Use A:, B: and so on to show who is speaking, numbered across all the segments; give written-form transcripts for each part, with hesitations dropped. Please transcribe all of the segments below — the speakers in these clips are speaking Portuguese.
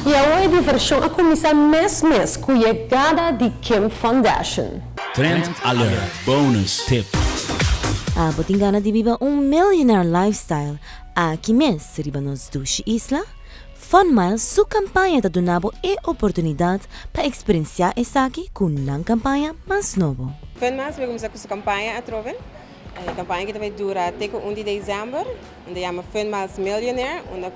A: E a diversão a começar mês com a chegada de Kim Foundation.
B: Trend Alert Bonus Tip.
C: A botingana de viva millionaire lifestyle. Aqui mês, riba nos dushi isla. Funmiles, sua campanha da donabo e oportunidade para experienciar essa aqui com uma campanha mais nova.
D: Funmiles vai começar com essa campanha a troven. A campanha que vai durar até o 1 de dezembro, onde chama Funmiles Millionaire, onde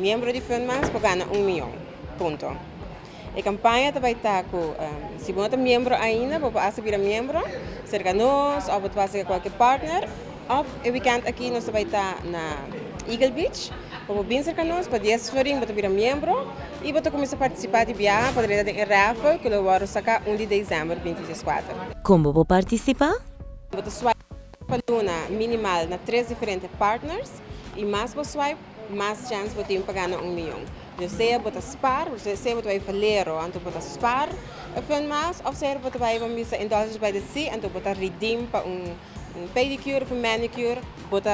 D: membro de Funmiles pode ganhar 1 milhão. Ponto. A campanha vai estar com, se você é membro ainda, pode ser membro, cerca de nós, ou pode ser qualquer partner, ou o weekend aqui nós vai estar na Eagle Beach, pode vir cerca de nós, pode ir florim, pode vir membro, e pode começar a participar de viagem, pode ir em raffle, que eu vou sacar 1 de dezembro de 2024.
C: Como vou participar?
D: Pode swipe para minimal na 3 diferentes partners, e mais você swipe, mais chance de ter ganhar 1 milhão. Você pode spar, você pode fazer, então pode spar a Funmiles, ou você pode indulge para si, então pode redeem para pedicure, para manicure, pode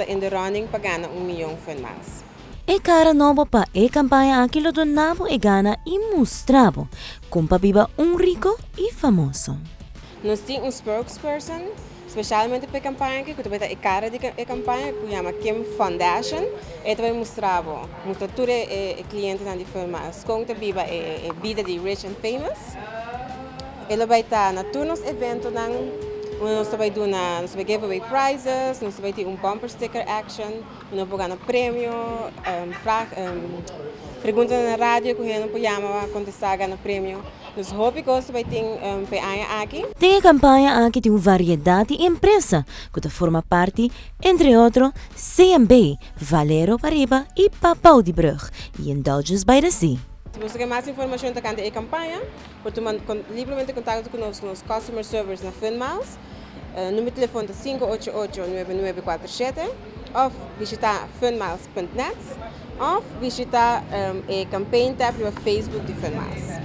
D: in the running para ganhar 1 milhão Funmiles.
C: E cara nova para a campanha aqui lo donavo e gana e mostravo, como para viva rico e famoso.
D: Nós temos spokesperson, especialmente para a campanha, que vai ter a cara da campanha, que chama Kim Foundation, e vai mostrar todos os clientes da Funmiles, como a vida de Rich and Famous. Ele vai estar na todos os eventos, nós vai dar giveaway prizes, nós vai ter bumper sticker action, nós vamos ganhar prêmio, perguntas na rádio, que a gente pode chamar, contestar, ganhar prêmio. Nós hope que você vai ter aqui.
C: Tem a campanha aqui de uma variedade de empresas, que forma parte, entre outros, CMB, Valero Pariba e Papau de Brug, e Indulgence by the Sea.
D: Se você quer mais informação da campanha, pode livremente contato conosco nos customer service na Funmiles, número de telefone é 588-9947, ou visitar funmiles.net, ou visitar a campanha no Facebook de Funmiles.